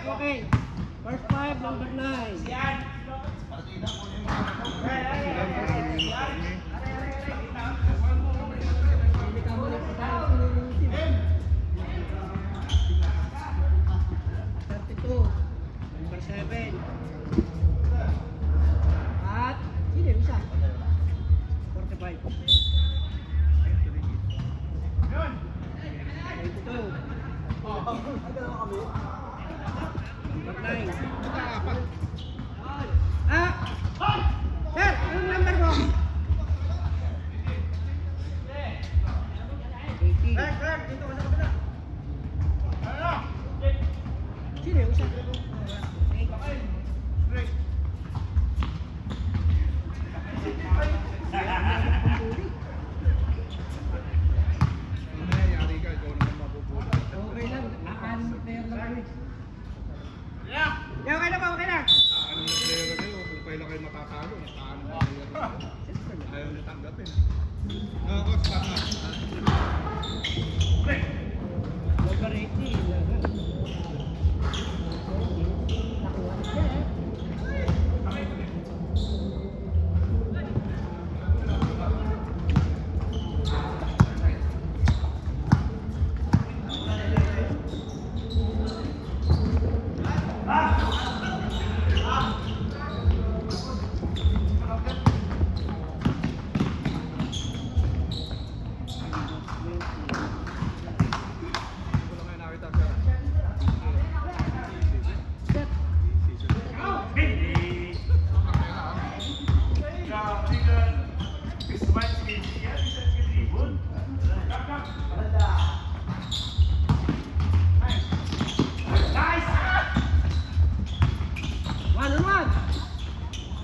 Okay. First 5, number 9. Number 7. At sino yung isa? 45. 22. Number 9. Sir, anong number mo? 18. Sino yung isa? Okay lang, nakaano na player lang kami. Okay na ba? Okay na? Nakaano na player na kayo, kung kailan kayo matatalo, nakaano na player na kayo. Ayaw na tanggapin. Coach, baka. Number 18.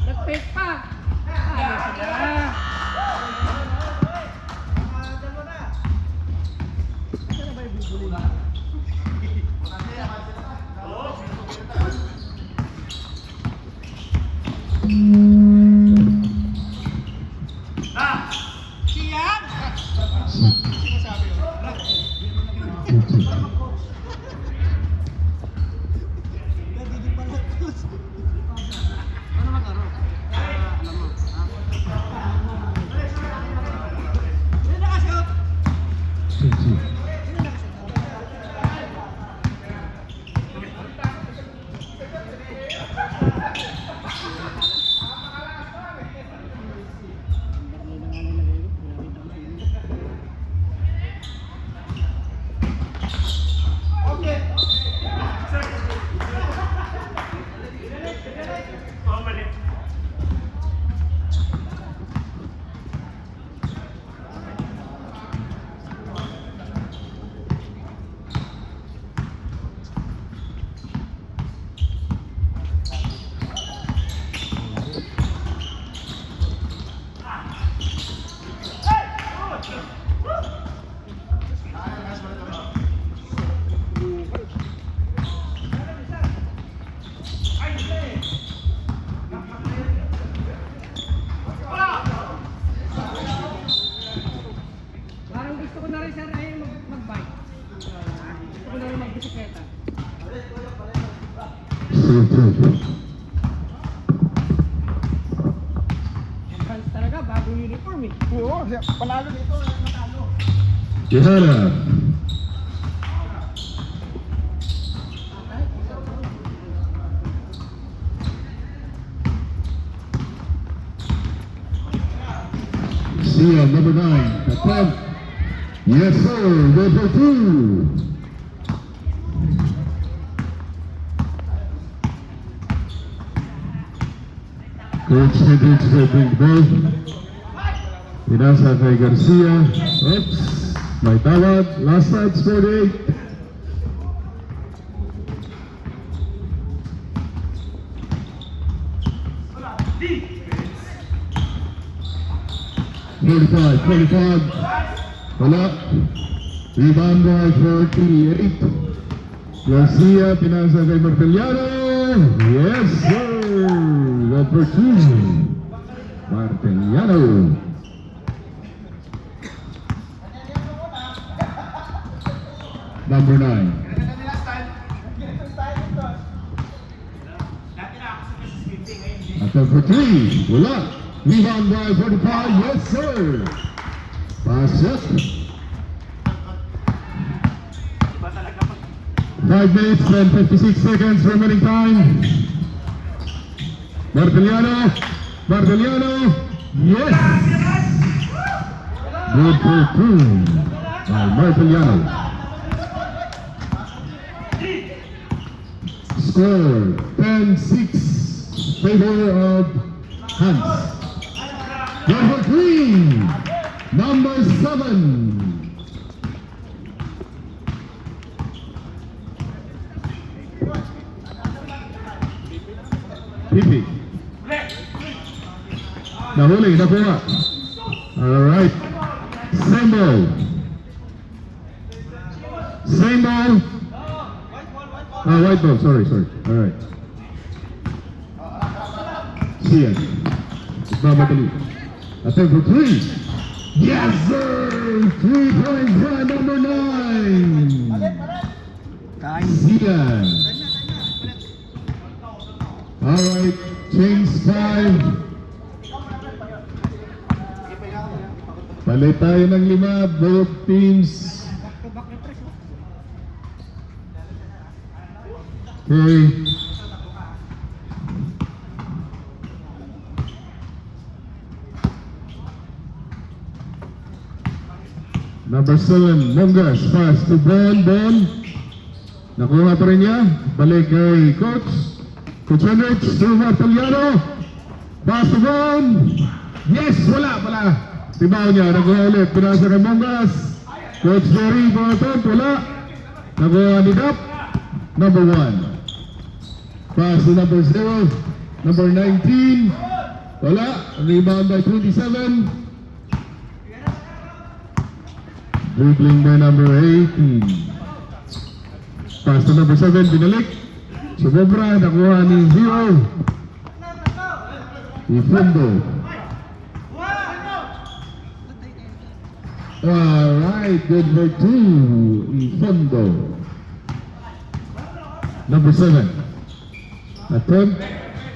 Nag-fake pa. Saan ba yung bubuli ba? Siyan! Sinasabi yun. Gusto ko na rin sir ay mag-bike. Gusto ko na rin mag-bisikleta. Advance talaga, bagong uniform eh. Oo, panalo dito, natalo. Johanna. Sia, number 9, attempt. Yes, sir. Number 2. Coach Hendricks will bring the ball. Pinasa kay Garcia. Oops. May tawad. Last time, 48. 45. Wala. Rebound by 48. Garcia, pinasa kay Martiliano. Yes, sir. Number 2. Martiliano. Number 9. At number 3, wala. Rebound by 45. Yes, sir. Pass up. 5 minutes and 56 seconds remaining time. Martiliano. Yes. Good for 2 by Martiliano. Score 10-6 favor of Hans. Number 3, number 7. Pipi. Nahuli, nakuha. Alright. Same ball. White ball, sorry. Alright. Sian. Mamadali. Attempt for 3. Yes, sir! 3 points by number 9. Sian. Alright, change 5. Palit tayo ng 5, both teams. Okay. Number 7, Mongas, pass to Bon. Nakuha pa rin niya. Balik kay Coach Henrich to Martiliano. Pass to Bon. Yes, wala. Tibaw niya, nakuha ulit. Pinasa kay Mongas. Coach Jerry, wala. Nakuha ni Dap. Number 1. Pass to number 0. Number 19. Wala. Rebound by 27. Dribbling by number 18. Pass to number 7. Binalik. Sumobra. Nakuha ni 0. Ifundo. Alright. Good for 2. Ifundo. Number 7. Attempt.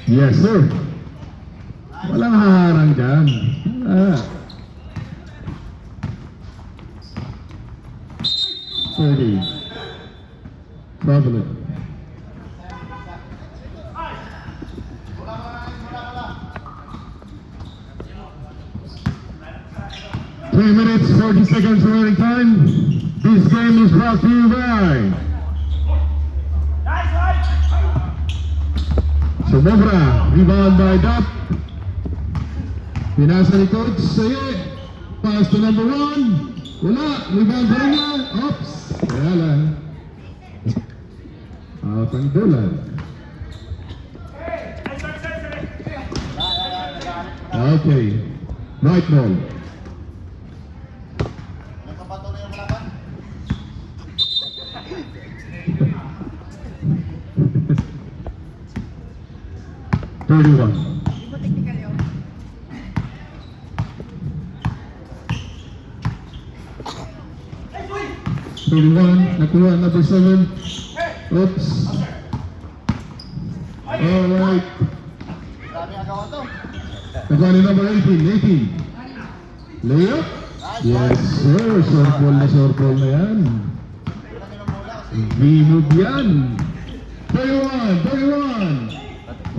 Yes, sir. Walang haharang dyan. 30. Traveling. Three minutes, 40 seconds remaining time. This game is brought to you by Sumobra, rebound by Dap. Pinasa ni Coach Saye. Pass to number 1. Wala, rebound pa rin niya. Oops. Kaya lang. Out ang dulan. Okay. Right ball. Thirty-one. 31, nakuha number 7. Oops. Alright. Nakuha ni number 18. Layup? Yes sir, short ball na yan. B-move yan. 31.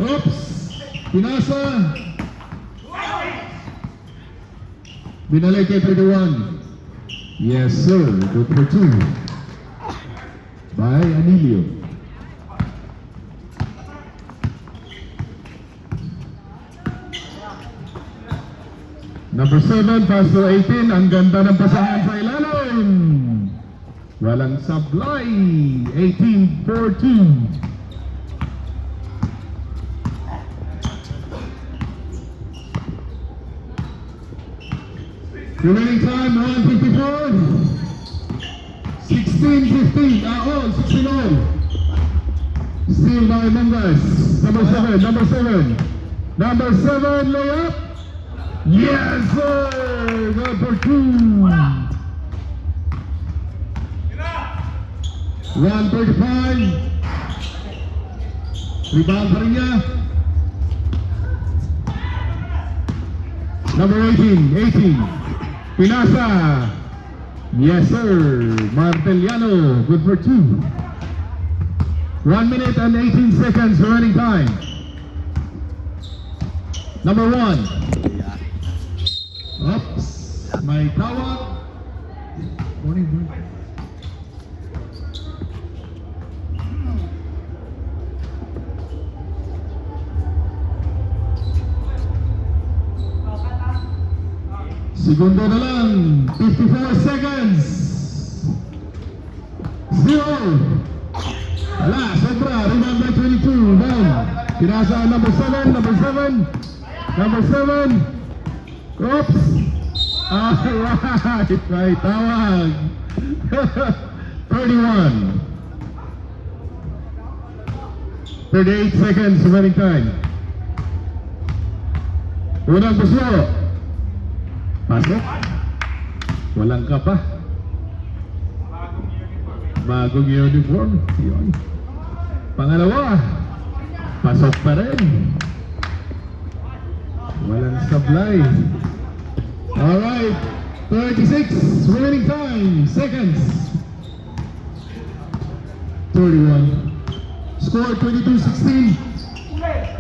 Oops. Pinasa. Binalik kay 31. Yes, sir. Good for 2. By Anilio. Number 7, pass to 18. Ang ganda ng pasahan sa ilalim. Walang sablay. 18-14. Remaining time 1:54. 16-15. All. 16 all. Steal by Mangas. Number 7. Number 7. Number 7 layup. Yes, sir. Number 2. 1:35. Rebound pa rin niya. Number 18. Pinasa. Yes, sir. Marteliano. Good for 2. 1 minute and 18 seconds running time. Number 1. Oops. May tawag. Morning, bro. Segundo na lang. 54 seconds. 0. Wala, sobra. Rebound by 22. Down. Pinasa number 7. Number 7. Number 7. Oops. Alright. May tawag. 31. 38 seconds remaining time. Unang buslo. Pasok. Walang ka pa. Bagong uniform. Yun. Pangalawa. Pasok pa rin. Walang sablay. Alright. 36 remaining time. Seconds. 31. Score 22-16.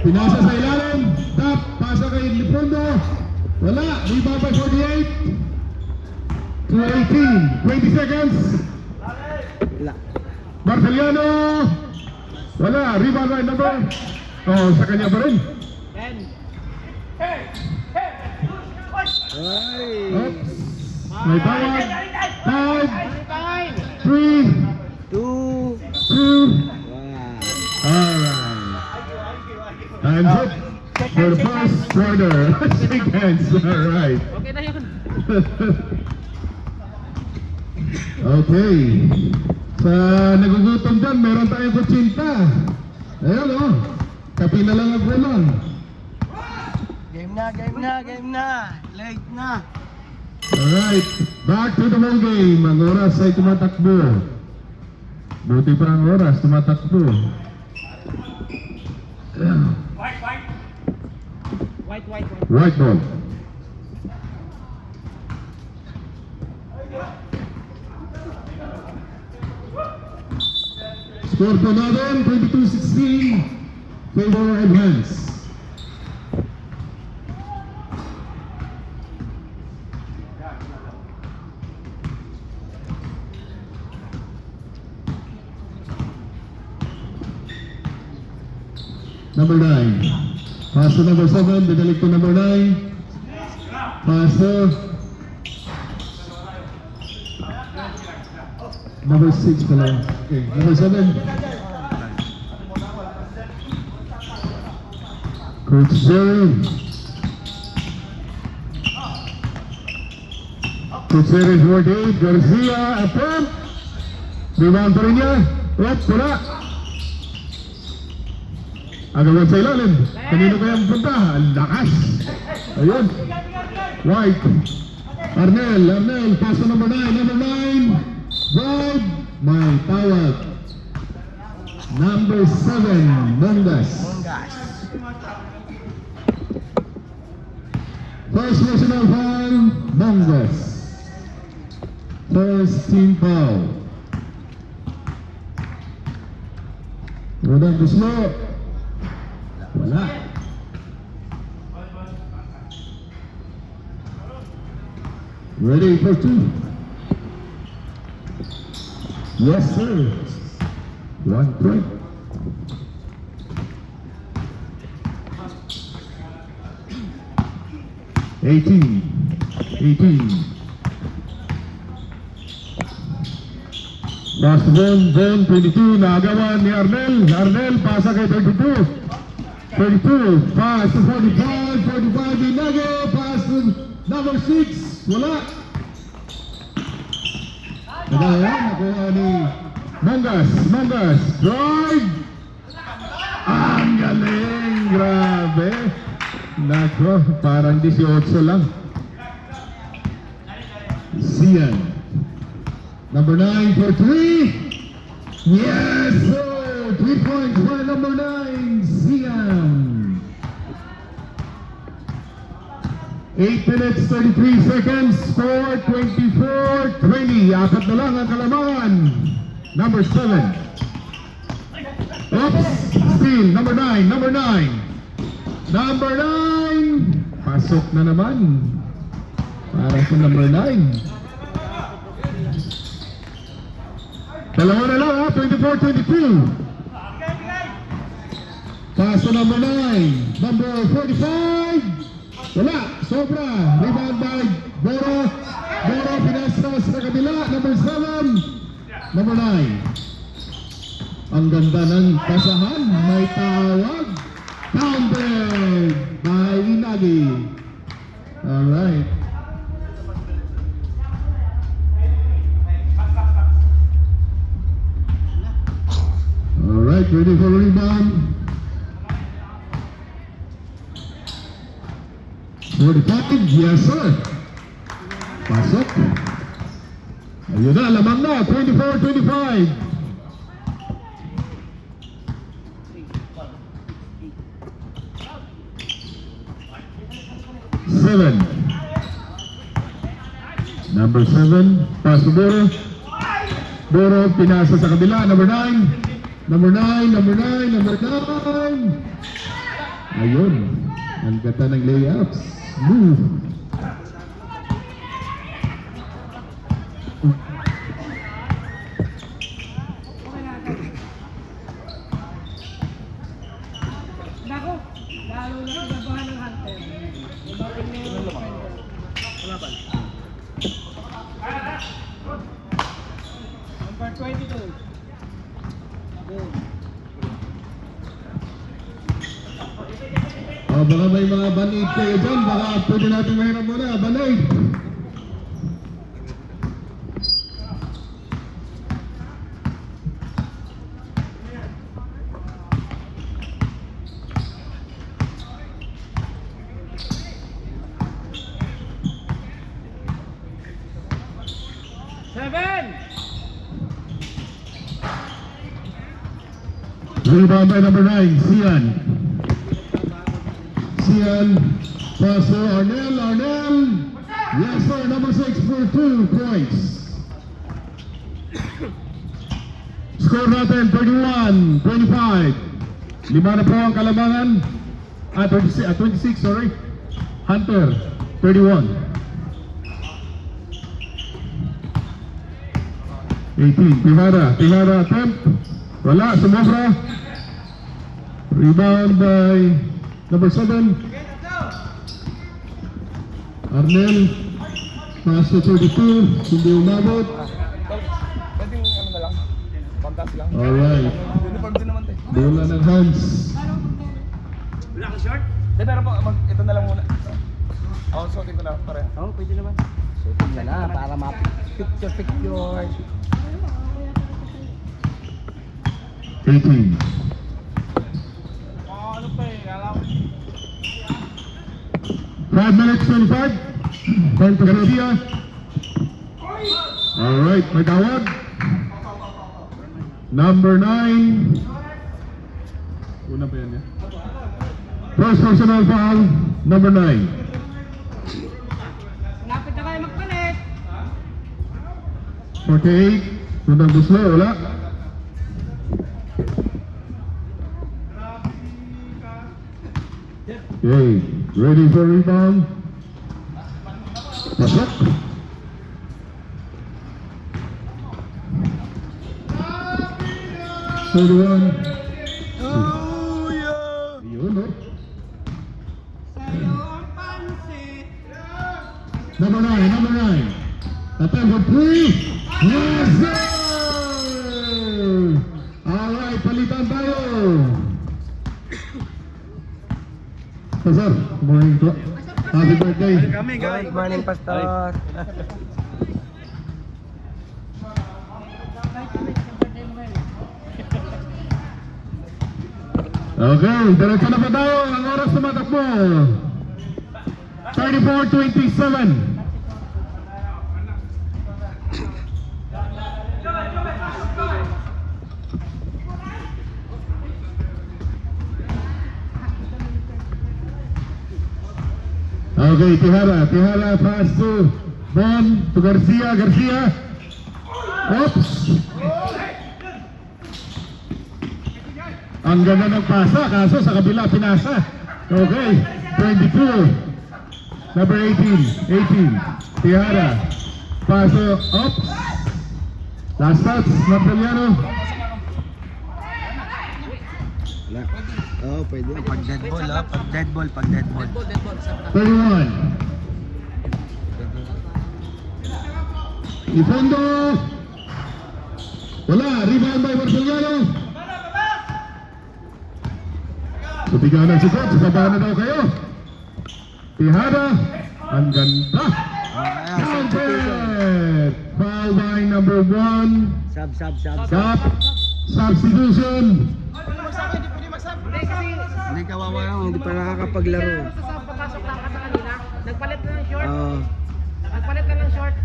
Pinasa sa ilalim. Tap. Pasa kay Lipondo. Wala. Rebound by 48. To 18. 20 seconds. Marteliano. Wala. Rebound by number. Oh, sa kanya pa rin. 10. Oops. May tawag. 5, 3, 2. Alright. Time's up for the first quarter. Shake hands. Alright. Okay na yun. Okay. Sa nagugutom dyan, meron tayong kutsinta. Ayan o. Kapi na lang ang kulang. Game na. Late na. Alright. Back to the ball game. Ang oras ay tumatakbo. Buti pa ang oras, tumatakbo. White ball. Score po natin, 22-16. Favor advance. Number 9. Pass to number 7. Bidalik to number 9. Pass to number 6 pala. Okay, number 7. Coach Jerry. Coach Jerry 48. Garcia, a pump. Rebound pa rin niya. Wala. Agawan sa ilalim. Kanino kayang punta? Ang lakas. Ayun. White. Arnel. Pass to number 9. Number 9. Right. May tawag. Number 7. Mongas. First personal foul. Mongas. First team foul. Unang gusto. Wala. Ready for 2. Yes, sir. 1 point. Eighteen. Pass zone 22. Naagawan ni Arnel. Pasa kay 32. 32. Pass to 45. 45 Inago. Pass to number 6. Wala. Kaya nakuha ni Mongas. Mongas. Drive. Ang galing. Grabe. Nako, parang 18 lang. Sian. Number 9 for 3. Yes, sir. 3 points by number 9. Sian. 8 minutes, 33 seconds, score 24-20. Apat na lang ang kalamangan. Number 7. Oops, steal. Number 9, number 9. Number 9. Pasok na naman. Para sa number 9. Dalawa na lang ha, 24-22. Pass to number 9. Number 45. Wala, sobra. Rebound by Boro. Boro pinastos sa kabila. Number 7. Number 9. Ang ganda ng pasahan. May tawag. Counted by Inagi. Alright. Alright, ready for rebound. 45, yes sir. Pasok. Ayun na, lamang na, 24-25. Seven. Number 7, pass to Boro. Boro, pinasa sa kabila, number 9. Number 9, number 9, number 9. Ayun, ang ganda ng layups. Move. Nako, lalo na kinabahan ng hunter. Umating na yung defender. Number 22. Boom. Baka may mga banid kayo dyan, baka pwede natin mayroon muna, banid. Rebound by number 9, Sian. Sian, pass to Arnel, Arnel. Yes sir, number 6 for 2 points. Score natin, 31-25. 5 na po ang kalamangan. 26, sorry. Hunter, 31. 18, Timara attempt. Wala, sumobra. Rebound by number 7. Arnel, pass to 32, hindi umabot. Pwedeng ano na lang, pantas lang. Alright, Uniform din naman tayo. bola ng hands. Wala kang short? Pero po, ito na lang muna. Ako, suotin ko na pareha. Oo, pwede naman. Sutin na na para ma-picture. 18. Ano pa eh, alam. 5 minutes 25. Point to Garcia. Alright, may tawag. Number 9. Una pa yan niya. First personal foul, number 9. Lapit na kayo magpalit. 48. Tundang Buslo, wala. Okay, ready for rebound. Pasok. Thirty-one. Oh, yeah! Yun, no? Sa'yo ang pansit. Number 9. Attempt for 3. Yes, sir! Alright, palitan tayo. Sir, good morning po. Asap ka Happy birthday. Kami, guys. Good morning, Pastor. Okay, diretso na pa tayo. Ang oras tumatakbo. 34:27. Okay, Tihara pass to Bon to Garcia. Oops! Ang ganda ng pasa, kaso sa kabila pinasa. Okay, 22. Number 18. Tihara. Paso, oops. Last touch, Napoleano. Oh, pwede. Pag dead ball, ha? Pag dead ball. 31. Ifondo. Wala, rebound by Marceliano. Tutiganan si Coach, baba na daw kayo. Tihara, ang ganda. Counted. Foul by number 1. Sub. Substitution. Hindi kawawa lang, hindi pa nakakapaglaro. Papasok lang ka sa kanila. Nagpalit na ng short. Oo. Nagpalit na ng short.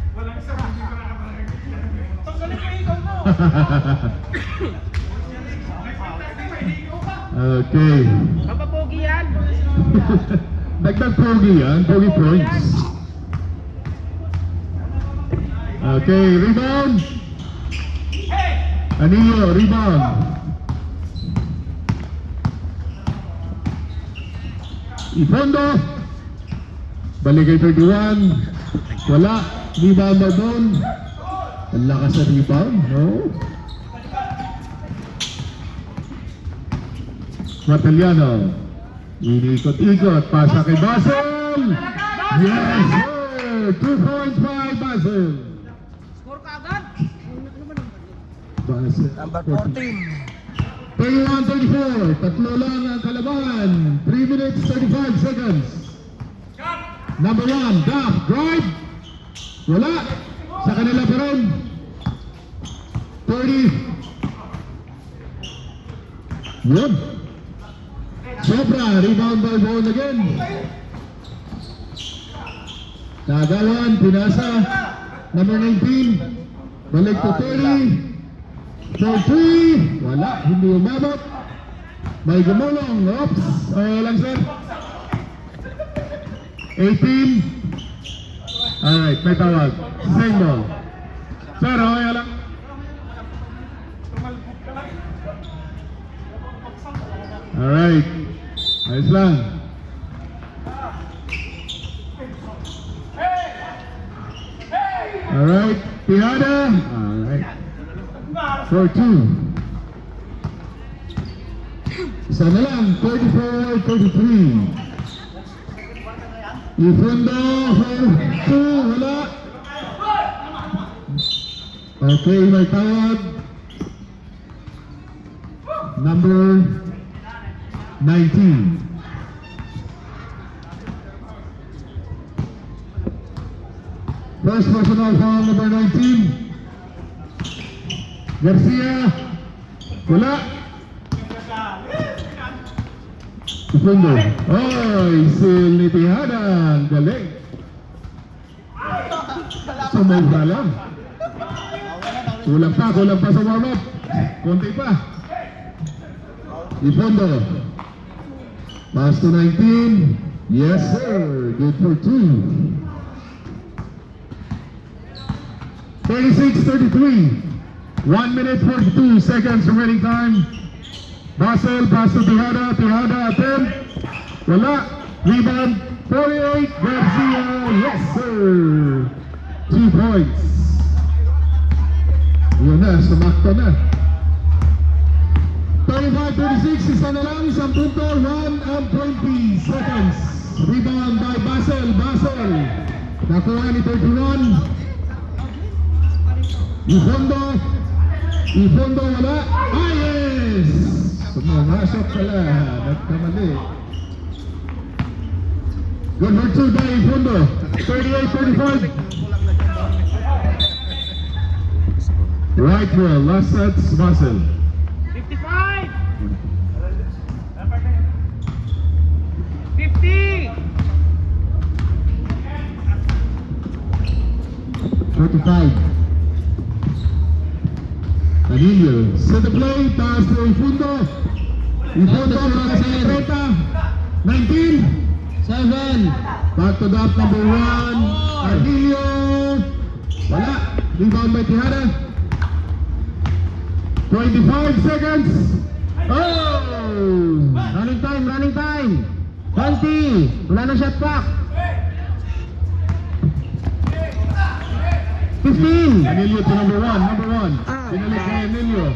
Okay. Papapogi yan. Dagdag pogi yan, pogi points. Okay, rebound. Anillo, rebound. Ifondo. Balik kay 31. Wala. Rebound na doon. Ang lakas sa rebound, no? Mataliano. Inikot-ikot. Pasa kay Basel. Yes, sir. 2 points by Basel. Score ka agad. Basel. Number 14. 31-34. Tatlo lang ang kalaban. 3 minutes 35 seconds. Number 1, Duff. Drive. Wala. Sa kanila pa rin. 30. Yun. Sobra. Rebound by Bone again. Nagawan. Pinasa. Number 19. Balik to 30. 4-3. Wala. Hindi umabot. May gumulong. Oops. Okay lang, sir. 18. Alright, may tawag. Same ball. Sir, okay lang. Alright. Ayos lang. Alright. Tihada. Alright. 4-2. Isa na lang. 34-33. Ifondo, 4-2, wala. Okay, may tawag. Number 19. First personal foul, number 19. Garcia, wala. Ifondo. Oy, sil ni Tihada. Ang galing. Sumobra lang. Kulang pa sa warm-up. Konti pa. Ifondo. Pass to 19. Yes, sir. Good for 2. 36-33. 1 minute 42 seconds remaining time. Basel, pass to Tihada. Tihada attempt. Wala. Rebound. 48. Garcia. Yes, sir. 2 points. Yun na. Sumakto na. 35-36. Isa na lang. Isang punto. 1 and 20 seconds. Rebound by Basel. Basel. Nakuha ni 31. Ifondo wala. Ah, yes! Pumasok pala. Nagkamali. Good for 2 by Fundo. 38-35. Right wall, last sets, Basel. 55! 50! 45. Danilo, set the play, pass to Ifundo. Ifundo, para sa Treta. 19. 7. Back to dot number 1. Danilo. Wala. Rebound by Tihada. 25 seconds. Oh! Running time. 20. Wala na shot clock. 15. Danilo to number 1. Pinalik kay Emilio.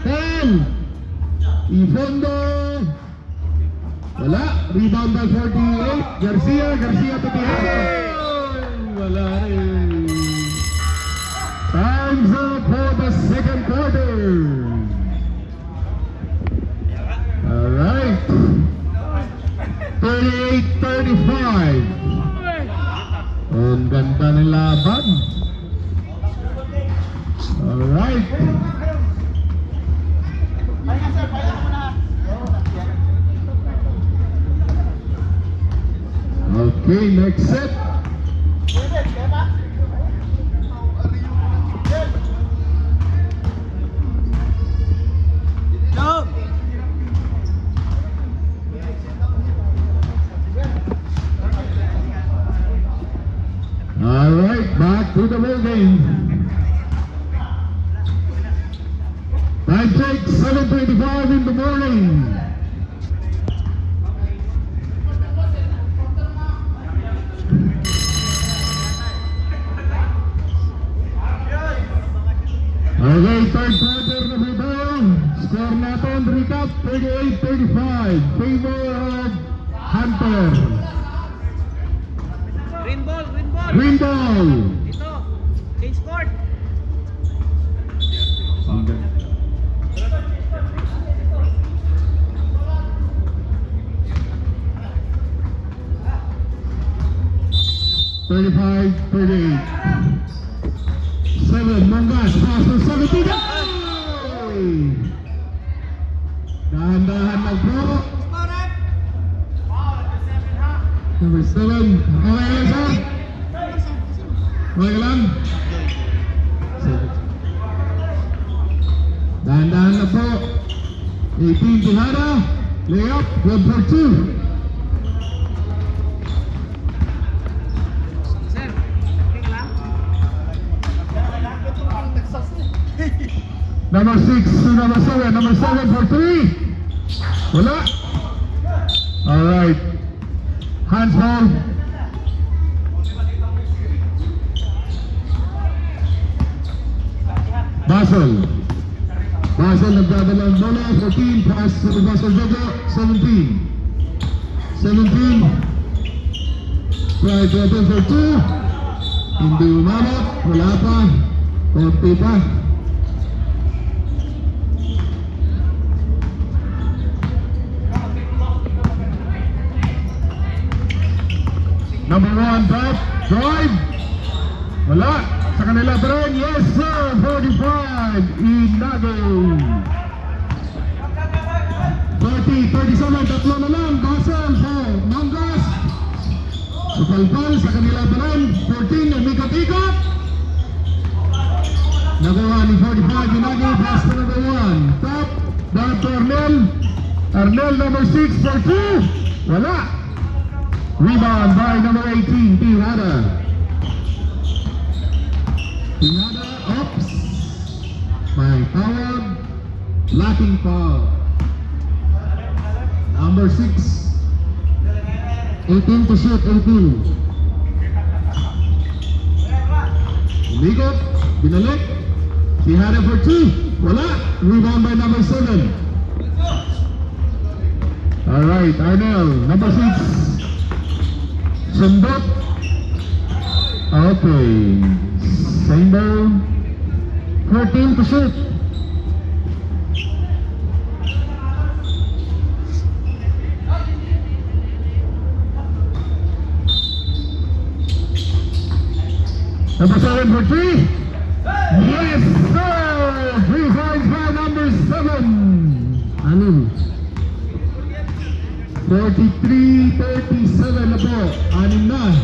10. Ifondo. Wala. Rebound by 48. Garcia to Tihada. Wala rin. Time's up for the second quarter. Alright. 38-35. Ang ganda ng laban. Alright. Okay, next set. Alright, back to the ball game. Time check, 7:25 in the morning. Okay, third quarter na po tayo. Score natin, recap, 38-35. Favor of Hunter. Green ball! Green ball. Ito! Change court! Thirty-five, 38. 7, Mongas, pass to 17. Dahan-dahan lang po. Number 7. Okay lang sir? Okay lang? Dahan-dahan lang po. 18, Tihada. Layup, good for 2. Sir, okay lang? Number 6 to number 7. Number 7 for 3. Wala. Alright. Hands ball. Basel nagdadala ng bola. 14. Pass to Basel Dogo. 17. Try to open for 2. Hindi umabot. Wala pa. Konti pa. Number 1 drop, drive. Wala. Sa kanila pa rin. Yes sir, 45. Inago. 37, tatlo na lang. Basel for Mangas. Supalpal sa kanila pa rin. 14, umikot-ikot. Nagawa ni 45, Inago. Pass to number 1. Top, down to Arnel. Arnel number 6 for 2. Wala. Rebound by number 18, Tihada. Tihada, oops. By Howard, lacking foul. Number 6. 18 to shoot, 18. Umikot, binalik. Tihada for 2. Wala. Rebound by number 7. Alright, Arnel, number 6. Sundot. Okay. Same ball. 14 to shoot. Number 7 for 3. Yes, sir! 3 points by number 7. Ano? 43-37 na po. Anim na.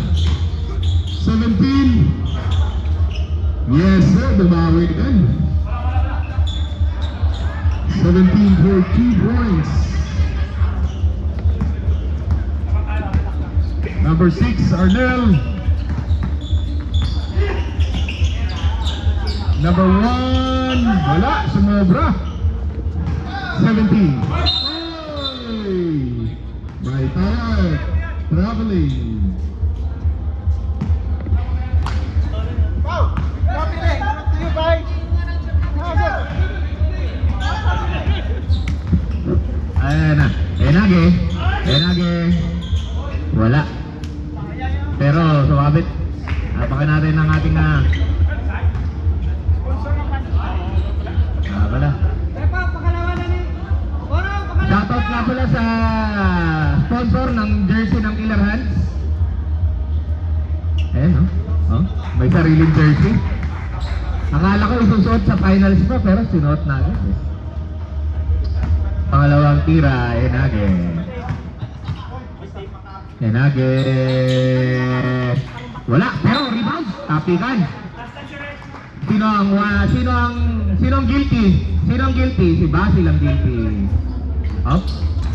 17. Yes, sir. Bumawi din. 17 for 2 points. Number 6, Arnel. Number 1, wala, sumobra. 17. Hey! By Tarek, traveling. Ayan na. Enage. Wala. Pero sumabit. Apakan natin ang ating wala. Pepa, pakalawa na ni. Orang, pakalawa. Shoutout nga pala sa sponsor ng jersey ng Killer Hands. Ayan, no? Oh, may sariling jersey. Akala ko isusuot sa finals pa, pero sinuot na agad. Pangalawang tira, Enage. Wala, pero rebound. Tapikan. Sino ang guilty? Sino ang guilty? Si Basil ang guilty. Up.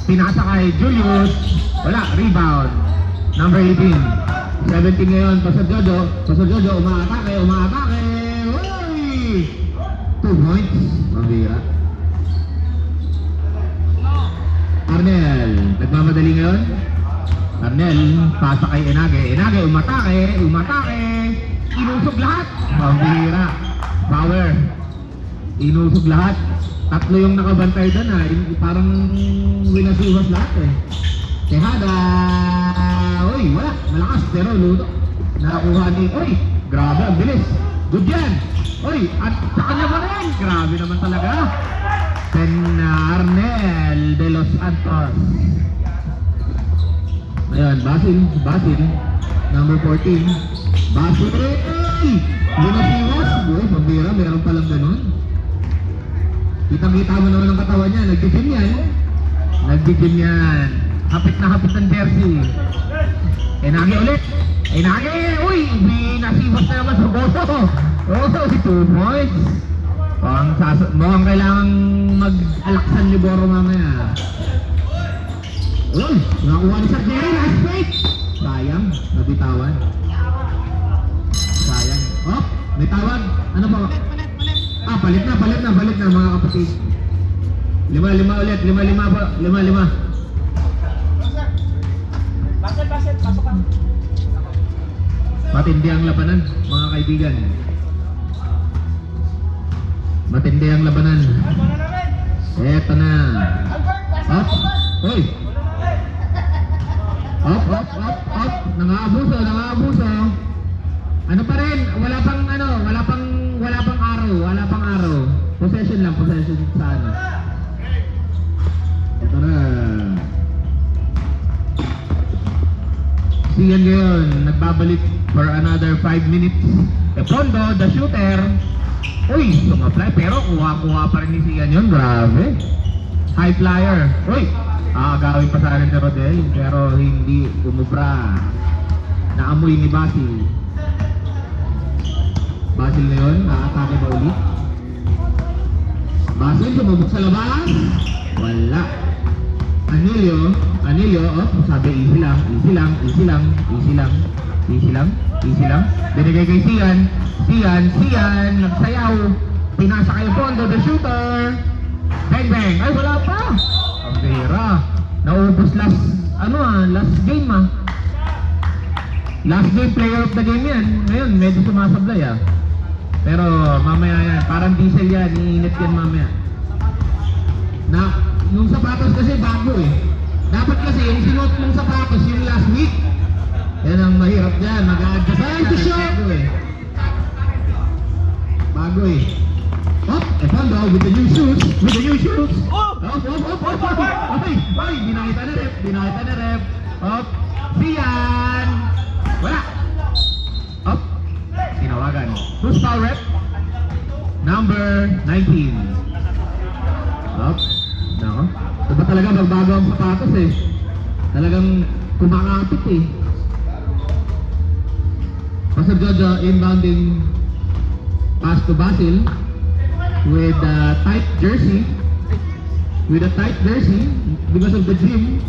Pinasa kay Julius. Wala, rebound. Number 18. 17 ngayon, Pastor Jojo, umaatake. Uy! 2 points. Mabira. Arnel, nagmamadali ngayon. Arnel, pasa kay Enage, umatake. Inusog lahat. Mabira. Power. Inusog lahat. Tatlo yung nakabantay doon parang winasiwas lahat Tejada. Uy, wala. Malakas pero luto. Nakakuha ni, uy, grabe, ang bilis. Good yan. Uy, at sa kanya ba rin? Grabe naman talaga. Arnel de los Santos. Ayan, Basil. Number 14. Basil. Winasiwas. Uy, pambira. Meron palang ganun. Kitang-kita mo naman ang katawan niya. Nagdigim yan. Hapit na hapit ng jersey. Enage ulit. Uy, winasiwas na naman sa boso. Oh, 2 points. Mukhang kailangang mag-alaksan ni Boro mamaya. Uy, nakuha ni Sir Jerry, last break. Sayang, nabitawan. Sayang. Oh, may tawag. Ano po? Palit na mga kapatid. 5 ulit, 5 po. 5. Baset, pasok ka. Matindi ang labanan, mga kaibigan. Matindi ang labanan. Eto na. Up. Hoy. Up. Nangaabuso. Ano pa rin? Wala pang araw. Possession sa ano. Ito na. Siyan ngayon, nagbabalik for another 5 minutes. Epondo, the shooter. Uy, sumaply pero kuha pa rin ni Sian yun, grabe. High flyer. Uy, gawin pa sa akin ni Rodel, pero hindi umubra. Naamoy ni Basil. Basil na yun, nakatake ba ulit? Basil, sumabog sa labas. Wala. Anilio, sabi easy lang. Binigay kay Sian, nagsayaw. Pinasa kay Fondo, the shooter. Bang. Ay, wala pa. Ang bira. Naubos last game Last game, player of the game yan. Ngayon, medyo sumasablay Pero mamaya yan, parang diesel yan, iinit yan mamaya. Yung sapatos kasi bago Dapat kasi yung sinuot mong sapatos yung last week. Yan ang mahirap dyan, mag-a-adjust bago Epondo with the new shoes. Oy, binakita na rep. Sian. Wala. Tinawagan tawagan. Who's foul rep? Number 19. Up. Nako. Diba talaga magbago ang sapatos eh. Talagang kumakapit eh. Pastor Jojo inbounding pass to Basil with a tight jersey. With a tight jersey because of the gym.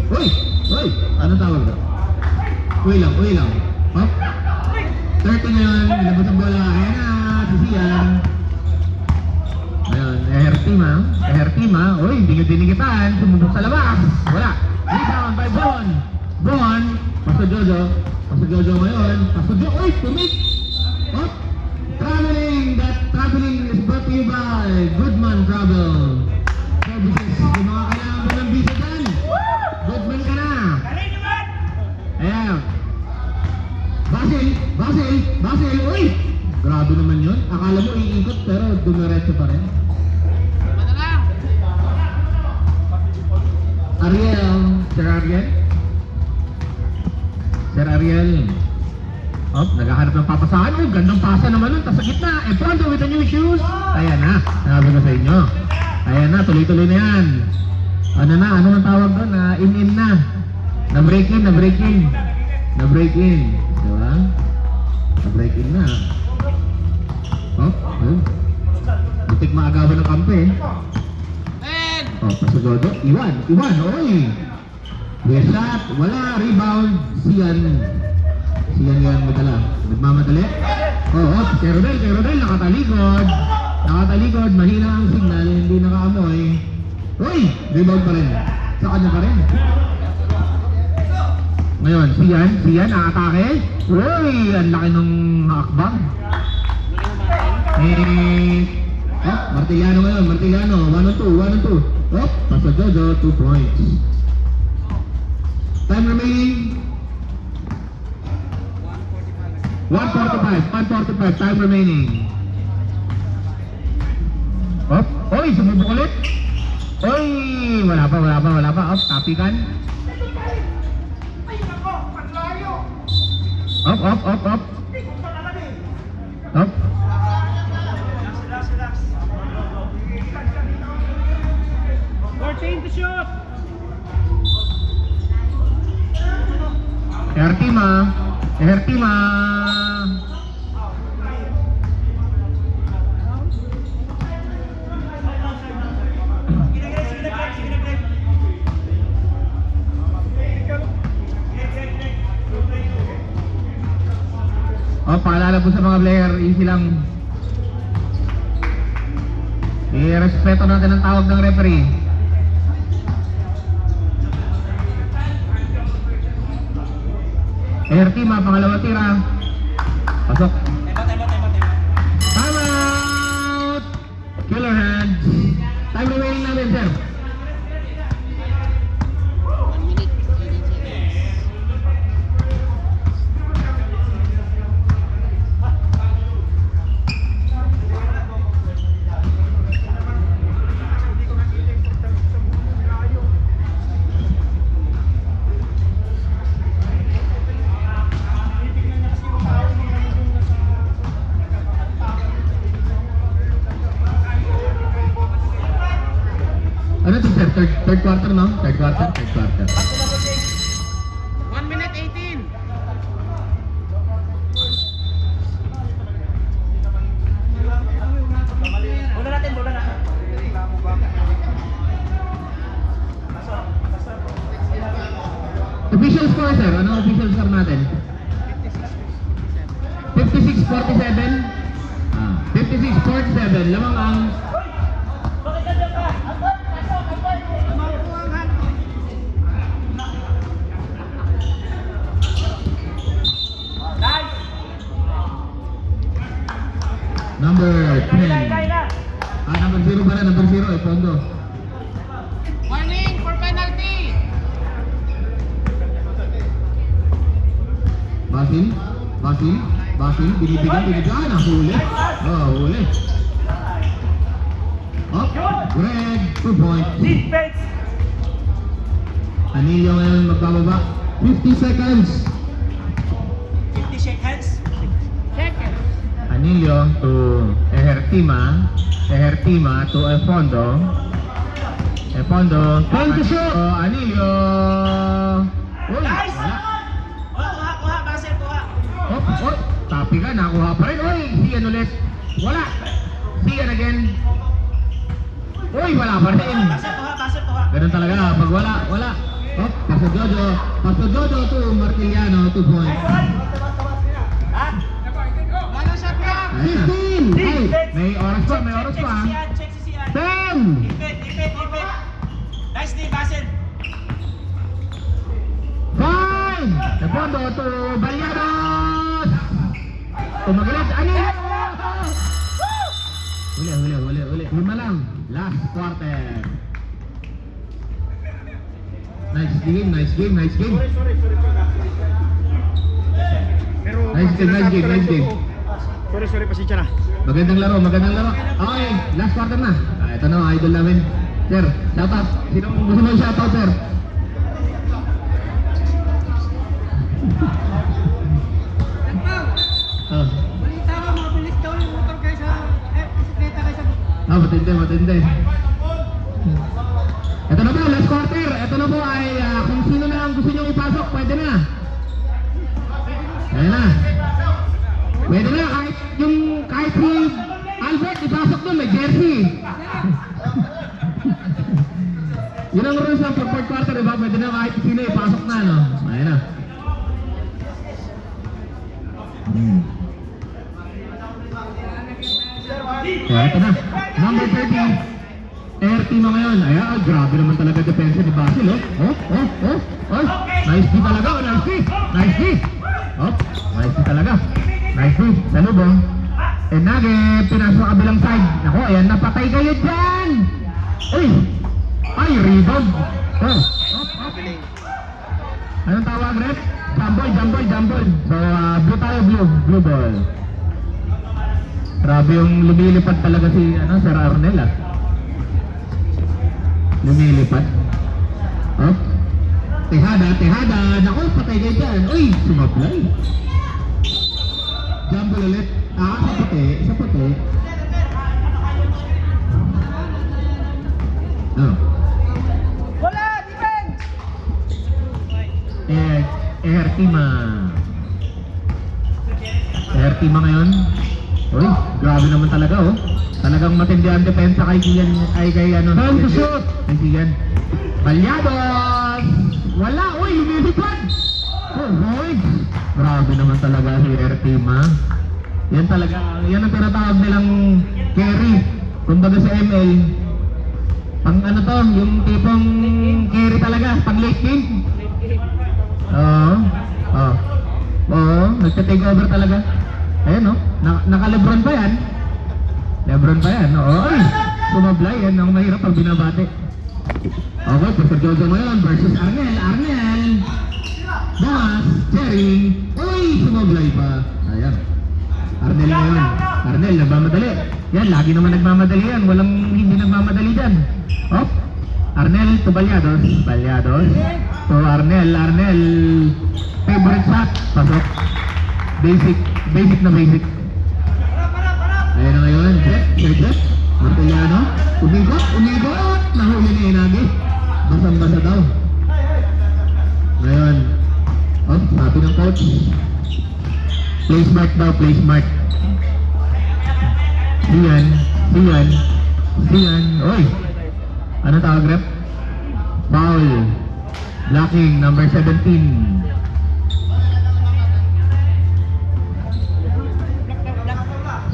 Uy! Uy! Anong tawag na? Uy lang. Hop. 30 na yun. Ilabas ang bola. Ayan na. Sisiyan. Ayun. Ehertima. Uy, hindi nyo dinigitan. Sumubok sa labas. Wala. Rebound by Bon. Bon. Pastor Jojo ngayon. Pastor Jojo. Uy! Tumik! Hop. Traveling. That traveling is brought to you by Goodman Travel Services. Yung mga kailangan mo ng visa dyan. Goodman ka na. Ayan. Basil. Uy! Grabe naman yun. Akala mo iikot pero dumiretso pa rin. Sir Ariel. Oh, naghahanap ng papasahan. Oh, gandang pasa naman nun. Tas sa gitna. Efronto with the new shoes. Ayan na. Sabi ko sa inyo. Ayan na. Tuloy-tuloy na yan. Ano ang tawag doon? In na. Na-break in. Diba? Na-break in na. Oh, ayun. Butik maagawan ng kampe eh. Oh, pasagodo. Iwan. Oy! Yes shot. Wala. Rebound. Siyan yan madala. Nagmamadali. Oh, si Rodel. Nakatalikod. Mahina ang signal. Hindi nakaamoy. Uy! Rebound pa rin. Sa kanya pa rin. Ngayon, siyan, nakatake. Uy! Ang laki ng hakbang. Martiliano ngayon. 1 on 2. Oh, Pastor Jojo, 2 points. Time remaining. 145. Time remaining. Oh, oy, sumubok ulit. Oy, wala pa. Oh, tapikan. Up. Up. 14 to shoot. Ehertima. Oh, paalala po sa mga player, easy lang. I-respeto natin ang tawag ng referee. Ehertima, pangalawa tira. Pasok. Time out! Killer hands. Time remaining namin, sir. 1 minute, 18 seconds. Ano to, sir? Third quarter, no? Third quarter. 1 minute 18. Official score, sir. Ano ang official score natin? 56-47. 56-47. Lamang ang number 10. Number 0 pala. Number 0 eh, Pondo. Warning for penalty. Basil, binibigyan. Huli. Oh, huli. Up, Greg, 2 points. Defense. Anillo ngayon magbababa. 50 seconds. 50 seconds. to Ejertima. Ejertima to Efondo. Efondo to Going to shoot. Anillo. Uy, Guys! wala. Kuha, Basel, kuha. Oh, tapi ka, nakuha pa rin. Uy, siyan ulit. Wala. Siyan again. Uy, wala pa rin. Basel, kuha. Ganun talaga, pag wala. Oh, Paso Jojo to Martiliano, 2 points. Ha? Wala shot clock. 15! Ay, may oras pa. Check si Sian. 10! Ipit. Nice D, Basel. 5! Napondo to Balyados! Tumagilid, Anillo! Huli. 5 lang. Last quarter. Nice game. Pero Nice game. Sorry, pasensya na. Magandang laro. Okay, last quarter na. Ito na, idol namin. Sir, shoutout. Sino gusto mo shoutout, sir? Oh. Balita ko, mabilis daw yung motor kaysa, bisikleta kaysa Matindi. Ito na po, last quarter. Ito na po ay kung sino na ang gusto nyo ipasok, pwede na. Ayan na. Pwede na, kahit si Albert ipasok doon, may jersey. Yun ang rules ng fourth quarter, diba? Pwede na kahit sino ipasok na, no? Ayan na. Kaya ito na, number 30. Air team mo ngayon. Ayan, grabe naman talaga depensa ni Basil, oh. Nice D talaga, nice D. Oh, nice D talaga. Nice D, sa lubong. Enage, pinasok sa kabilang side. Nako, ayan, napatay kayo dyan. Uy, ay, rebound. Oh, anong tawag, Rep? Jumble. So, blue tayo, blue ball. Grabe yung lumilipad talaga si, Sir Arnel, Lumilipad. Oh. Tihada. Naku, patay kayo dyan. Uy, sumablay. Jumble ulit. Sa puti. Oh. Wala, defense! Air team ngayon. Uy, grabe naman talaga, oh. Talagang matindi ang depensa kay Kian, kay time to shoot! Kay Kian. Balyados! Wala! Uy, lumilipad! Oh, boy! Grabe naman talaga si Air Team, ha? Yan talaga, yan ang tinatawag nilang carry. Kumbaga sa ML, pang yung tipong carry talaga, pang late game. Oo, nagta-take over talaga. Ayan, no? Naka-Lebron pa yan. Oo. Ay, sumablay yan. Ang mahirap pag binabate. Okay, Pastor Jojo ngayon versus Arnel. Boss, Cherry. Uy, sumablay pa. Ayan. Arnel ngayon. Arnel, nagmamadali. Yan, lagi naman nagmamadali yan. Walang hindi nagmamadali dyan. Oh, Arnel to Balyados. To Arnel. Favorite shot. Pasok. Basic. Ayan na ngayon, Jet. Martiliano. Umigot. Nahuli ni Inagi. Basang-basa daw. Ngayon. Oh, sabi ng coach. Play smart. Siyan. Oy. Ano tawag, rep? Foul. Blocking, number 17.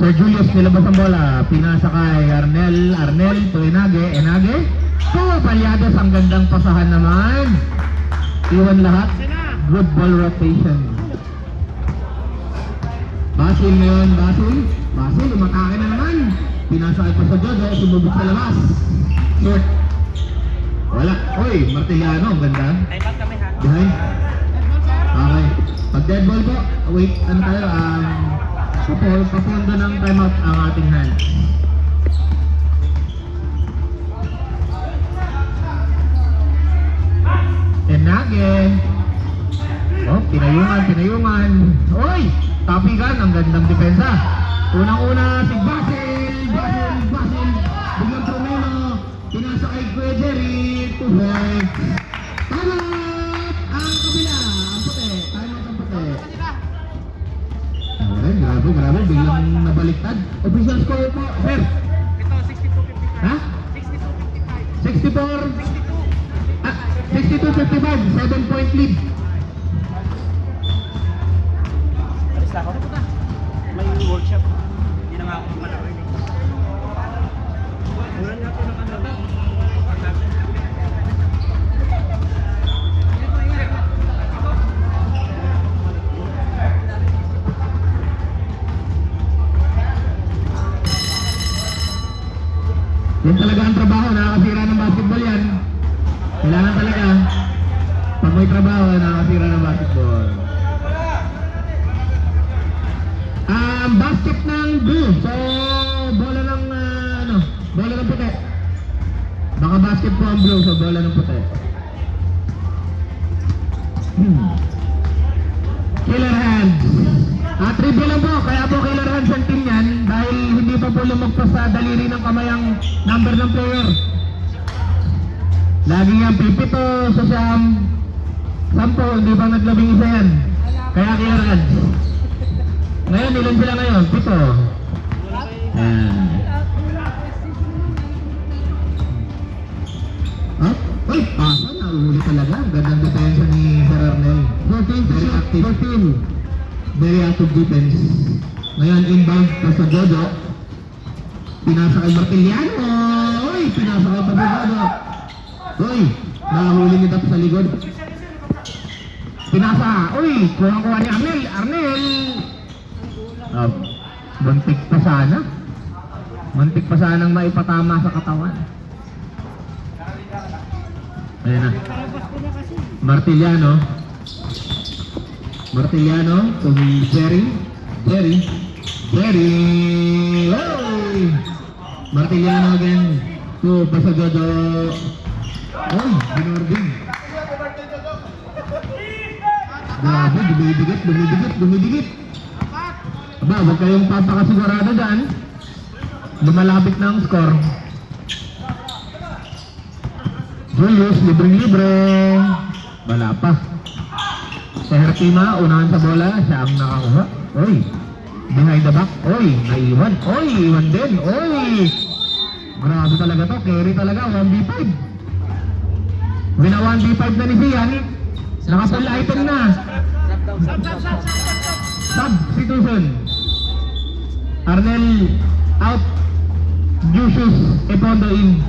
Sir Julius nilabas ang bola, pinasa kay Arnel to Enage to Balyados, ang gandang pasahan naman. Iwan lahat, good ball rotation. Basil ngayon, Basil, umatake na naman. Pinasa kay Pastor Jojo, sumubok sa labas. Short. Wala, oy, Martiliano, ang ganda. Time out kami, ha? Behind. Okay, pag dead ball po, wait, papondo ng timeout ang ating hand. Enage. Oh, pinayungan. Oy, tapigan, ang gandang depensa. Unang-una si Basil. Biglang Promeno. Pinasa kay Kuya Jerry. 2 points. Tanot ang kabila. Ang puti. Tanot ang puti. Alright, grabe. Biglang nabaliktad. Official score po, sir. Ito, 62-55. Ha? 62-55. 62-55. 7-point lead. Alis na ako. May workshop. Hindi na nga ako manood. Wala nga po ng ano. Yan talaga ang trabaho, nakakasira ng basketball yan. Kailangan talaga. Pag may trabaho, nakakasira ng basketball. Basket ng blue. So, bola ng, bola ng puti. Baka basket po ang blue, so bola ng puti. Killer hands. Trivia lang po, kaya po killer hands ang team yan dahil hindi pa po lumagpas sa daliri ng kamay ang number ng player. Lagi yan, pipito sa siyam. 10, hindi pa naglabing isa yan. Kaya killer hands. Ngayon, ilan sila ngayon? 7. Ayan. Huh? Uy, pasa na. Uhuli talaga. Gandang depensa ni Sir Arnel. 14 very active. 14. Very active defense. Ngayon, inbound pa sa Jojo. Pinasa kay Martiliano. Uy, pinasa kay pa sa Jojo. Uy, nakahuli ni Dap sa likod. Pinasa. Uy, kuha-kuha ni Arnel. Muntik pa sana. Muntik pa sanang maipatama sa katawan. Ayan na. Martiliano to Jerry. Oy! Martiliano again to Basagodo. Oy, binording. Grabe, dumidikit. Aba, huwag kayong papakasigurado dyan. Lumalapit na ang score. Julius, libreng-libre. Wala pa. Si Hertima, unahan sa bola. Siya ang nakakuha. Oy, behind the back. Oy, naiwan. Oy, iwan din. Oy, grabe talaga to. Carry talaga. 1v5. Wina 1v5 na ni Sian. Naka-full item na. Substitution. Arnel out. Jusius Epondo in.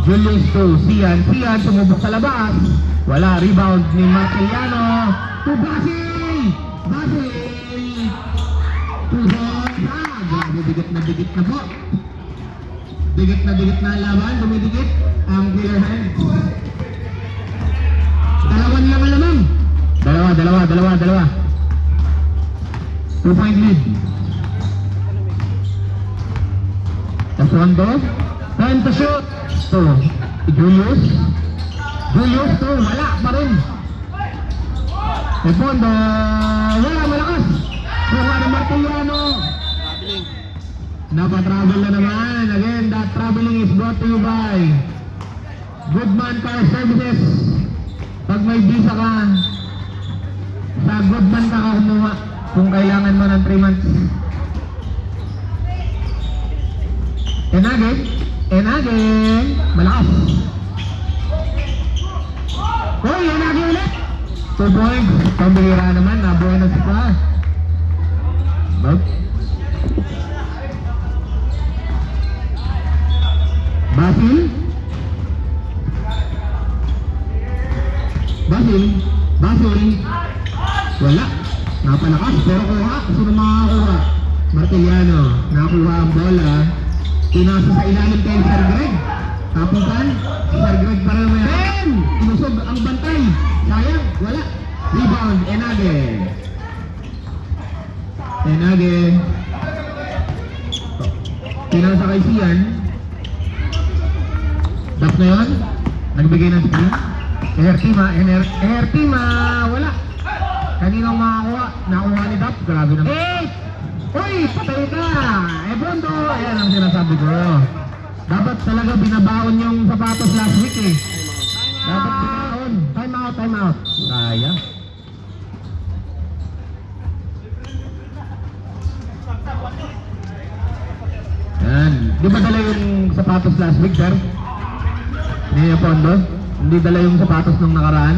Julius to Sian sumubok sa labas. Wala, rebound ni Martiliano to Basil. Grabe, bigat na po. Bigat na laban, dumidikit ang clear hands. Dalawan lang ang lamang. Dalawa. 2-point lead. That's one goal. Time to shoot. So, Julius to, wala pa rin. Epondo, wala, malakas. Kuha ng Martiliano. Napa-travel na naman. Again, that traveling is brought to you by Goodman Car Services. Pag may visa ka, sa Goodman ka kumuha kung kailangan mo ng 3 months. And again, malakas. Uy, Enage ulit. 2 points. Pambihira naman, nabuhay na si Pa. Basil. Wala. Napalakas, pero kuha. Sino makakuha? Martiliano. Nakuha ang bola. Pinasa sa ilalim kay Sir Greg. Tapukan. Sir Greg para naman yan. Inusog ang bantay. Sayang. Wala. Rebound. Enage. Pinasa kay Sian. Tap na yun. Nagbigay ng screen. Ertima, wala. Kaninong makakuha? Nakuha ni Dap, grabe naman. Uy, patay ka! Bondo, ayan ang sinasabi ko. Dapat talaga binabaon yung sapatos last week eh. Dapat binabaon. Time out. Kaya. Yan. Di ba dala yung sapatos last week, sir? Ni Pondo? Hindi dala yung sapatos nung nakaraan?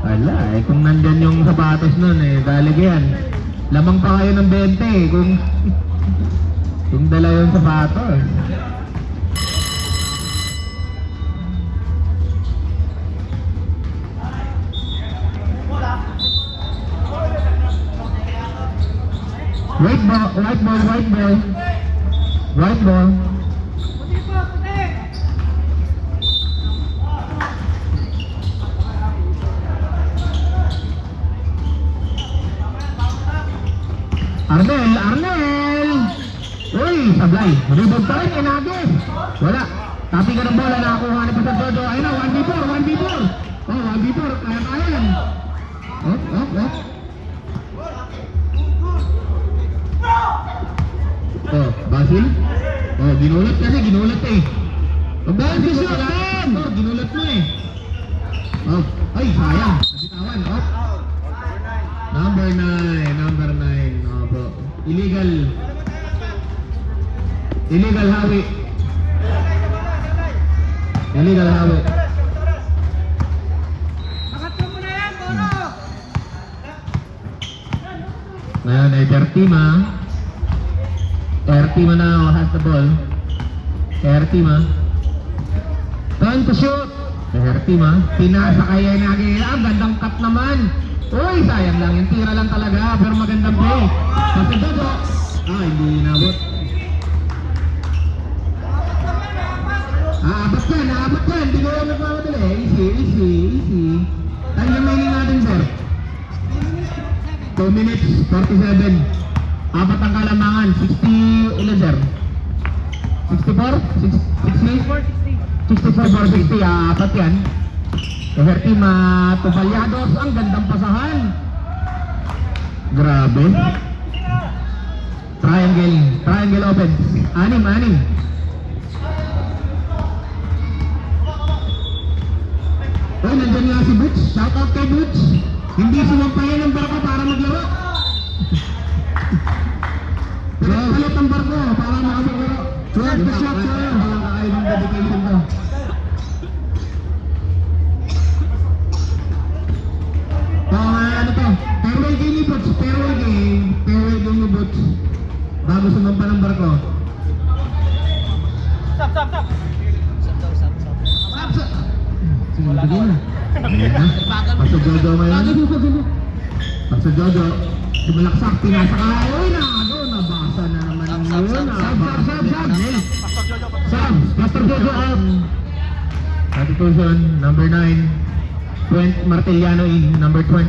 Wala eh, kung nandyan yung sapatos nun eh, dalig yan. Lamang pa kayo ng 20 eh, kung dala yung sapatos. White ball. White ball. Puti po, puti! Arnel! Uy, sablay. Rebound pa rin, inagis. Wala. Tapi ka ng bola, nakakuha ni Pastor Jojo. Ayun na, 1v4. Oh, 1v4. Kaya yan. Oh. Oh, Basil? Oh, ginulat eh. Pagdaan si Shotgun! Oh, ginulat mo eh. Oh, ay, sayang. Nabitawan, oh. Number 9. Opo. Illegal hawi. Makatlo mo na yan, Bono! Ngayon ay Ertima now has the ball. Ertima. Time to shoot. Ertima. Pinasa kaya Nagi. Gandang cut naman. Uy, sayang lang. Yung tira lang talaga. Pero magandang play. Kasi Dodo. Hindi inabot. Aabot yan. Hindi ko lang nagmamadali. Easy. Time remaining natin, sir. 2 minutes, 47. Apat ang kalamangan. 60, ilan, sir? 64? 60? 64, 60. Apat yan. Ertima, Tupalyados. Ang gandang pasahan. Grabe. Triangle offense. 6. Oh, nandyan nga si Butch. Shout out kay Butch. Hindi sumampayan ng barko para maglaro. Palit ang barko para makasaglaro. 12 to shot sa'yo. Walang kakaibang dedication to. Ano to? Farewell game ni Butch. Farewell game ni Butch. Bago sumampa ng barko. Stop. Sige, bigyan na. Pagsa Jojo ngayon. Pagsa Jojo. Sumalaksak, pinasa ka. Uy, nabasa na naman yun. Sam, Pastor Jojo out. Substitution, number 9. Martiliano in, number 20.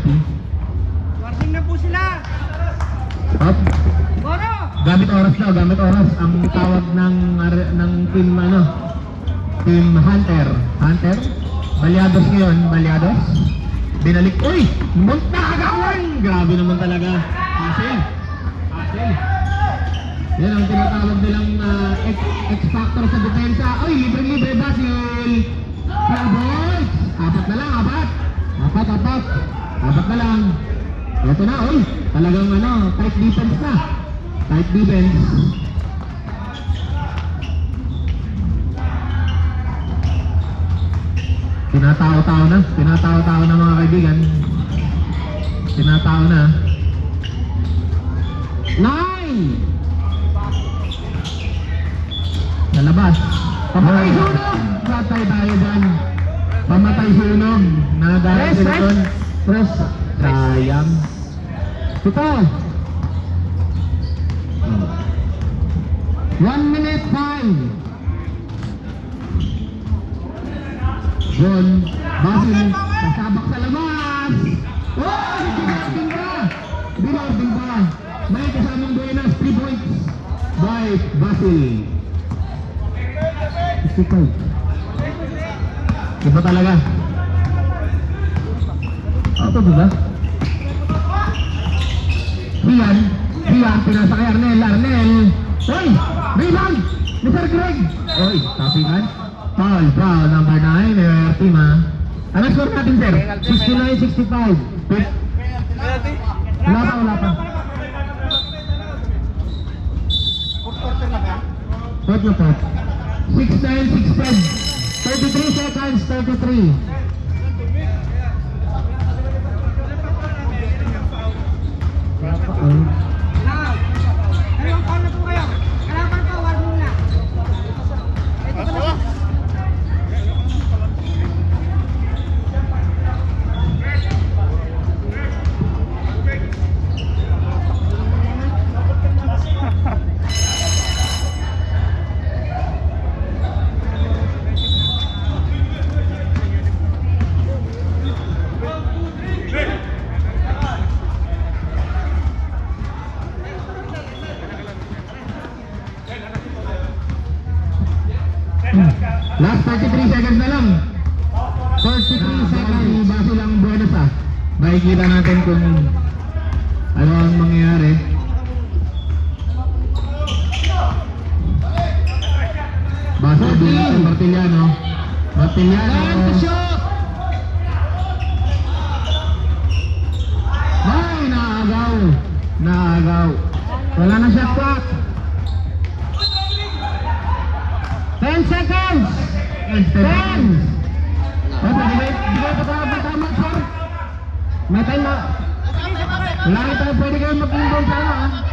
Warning na po sila! Up. Bono! Gamit oras. Ang tawag ng team, Team Hunter. Balyados ngayon, binalik, uy! Munta agawan! Grabe naman talaga. Hassel. Yan ang tinatawag nilang X-Factor sa depensa. Uy, libre, Basil! Boys! Apat na lang. Apat na lang. Ito na, uy! Talagang tight defense na. Tight defense. Tinatao-tao na mga kaibigan. Tinatao na. 9! Nalabas. Pamatay sunog! Patay tayo dyan. Pamatay sunog. Nagagalit sila doon. Press. Sayang. Ito. 1 minute 5. John, Basil, kasabak sa labas! Oh! Binording pa! May kasamang Buenas, 3 points by Basil. 65. Iba talaga. Ito diba? Rian, pinasa kay Arnel. Hoy! Rebound! Mr. Greg! Hoy, tapingan. Foul, number 9, team ha. Ano score natin, sir? 69-65. Wala pa. Fourth na po. 6-9-6-10. 33 seconds, 33. Dalawang call na po kayo. Kalaban ko, wag muna. Ito ko na. Last 33 seconds na lang. 43 seconds. Base lang bonus ah. Makikita natin kung ano ang mangyayari. Base din natin Martiliano. Ay, naagaw. Wala na shot clock. 10 seconds! 10! Bigay pa tama, sir. May time na. Wala rin tayo pwede kayo mag-involve sa ano, ha?